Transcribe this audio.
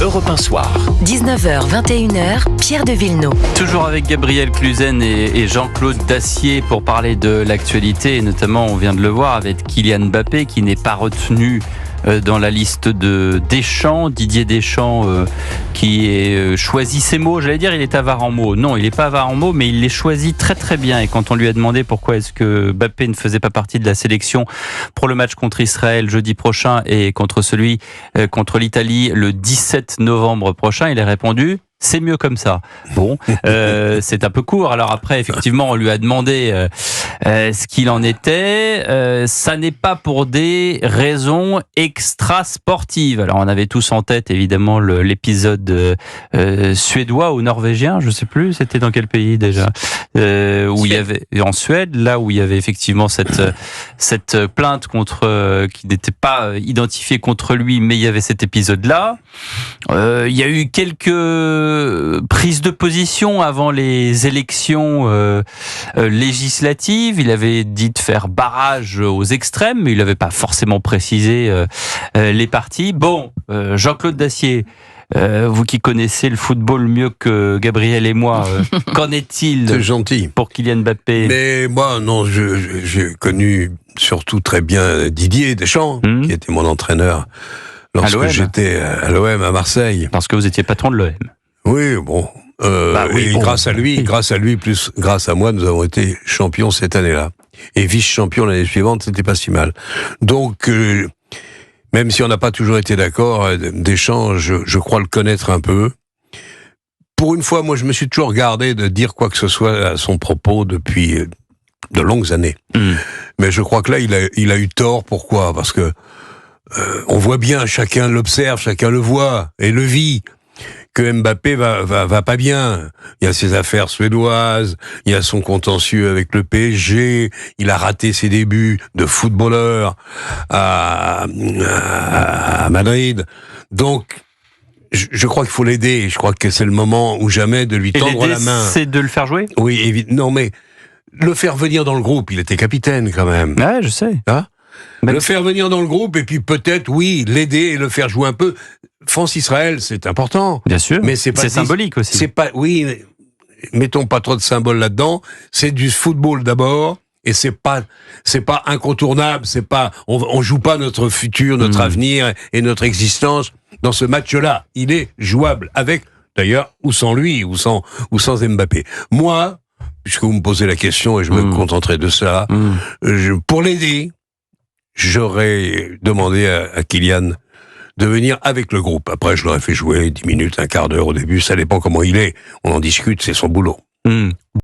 Europe 1 Soir. 19h, 21h, Pierre de Villeneuve. Toujours avec Gabriel Cluzel et Jean-Claude Dacier pour parler de l'actualité. Et notamment, on vient de le voir avec Kylian Mbappé qui n'est pas retenu dans la liste de Deschamps, Didier Deschamps qui est choisi ses mots, j'allais dire il est avare en mots. Non, il n'est pas avare en mots, mais il les choisit très très bien. Et quand on lui a demandé pourquoi est-ce que Mbappé ne faisait pas partie de la sélection pour le match contre Israël jeudi prochain et contre celui contre l'Italie le 17 novembre prochain, il a répondu: c'est mieux comme ça. Bon, c'est un peu court. Alors après, effectivement, on lui a demandé ce qu'il en était. Ça n'est pas pour des raisons extra-sportives. Alors on avait tous en tête, évidemment, l'épisode suédois ou norvégien, je sais plus, c'était dans quel pays déjà, où il y avait, en Suède, là où il y avait effectivement cette plainte contre qui n'était pas identifiée contre lui, mais il y avait cet épisode-là. Il y a eu quelques prise de position avant les élections législatives. Il avait dit de faire barrage aux extrêmes, mais il n'avait pas forcément précisé les partis. Bon, Jean-Claude Dacier, vous qui connaissez le football mieux que Gabriel et moi, qu'en est-il C'est gentil pour Kylian Mbappé? Mais moi, non, j'ai connu surtout très bien Didier Deschamps, qui était mon entraîneur lorsque j'étais à l'OM à Marseille. Parce que vous étiez patron de l'OM. Oui, bon. Et grâce à lui, plus grâce à moi, nous avons été champions cette année-là. Et vice-champions l'année suivante, c'était pas si mal. Donc, même si on n'a pas toujours été d'accord, Deschamps, je crois le connaître un peu. Pour une fois, moi, je me suis toujours gardé de dire quoi que ce soit à son propos depuis de longues années. Mais je crois que là, il a eu tort. Pourquoi? Parce que on voit bien, chacun l'observe, chacun le voit et le vit, que Mbappé va pas bien. Il y a ses affaires suédoises, il y a son contentieux avec le PSG, il a raté ses débuts de footballeur à Madrid. Donc, je crois qu'il faut l'aider. Je crois que c'est le moment ou jamais de lui tendre la main. C'est de le faire jouer? Oui, évidemment. Non, mais le faire venir dans le groupe. Il était capitaine quand même. Ouais, je sais. Hein? Le faire venir dans le groupe et puis peut-être, oui, l'aider et le faire jouer un peu. France-Israël, c'est important. Bien sûr. Mais c'est symbolique aussi. C'est pas, oui, mettons pas trop de symboles là-dedans. C'est du football d'abord. Et c'est pas incontournable. C'est pas, on joue pas notre futur, notre avenir et notre existence dans ce match-là. Il est jouable avec, d'ailleurs, ou sans lui, ou sans Mbappé. Moi, puisque vous me posez la question et je me contenterai de ça, pour l'aider, j'aurais demandé à Kylian de venir avec le groupe. Après, je l'aurais fait jouer 10 minutes, un quart d'heure au début. Ça dépend comment il est. On en discute, c'est son boulot.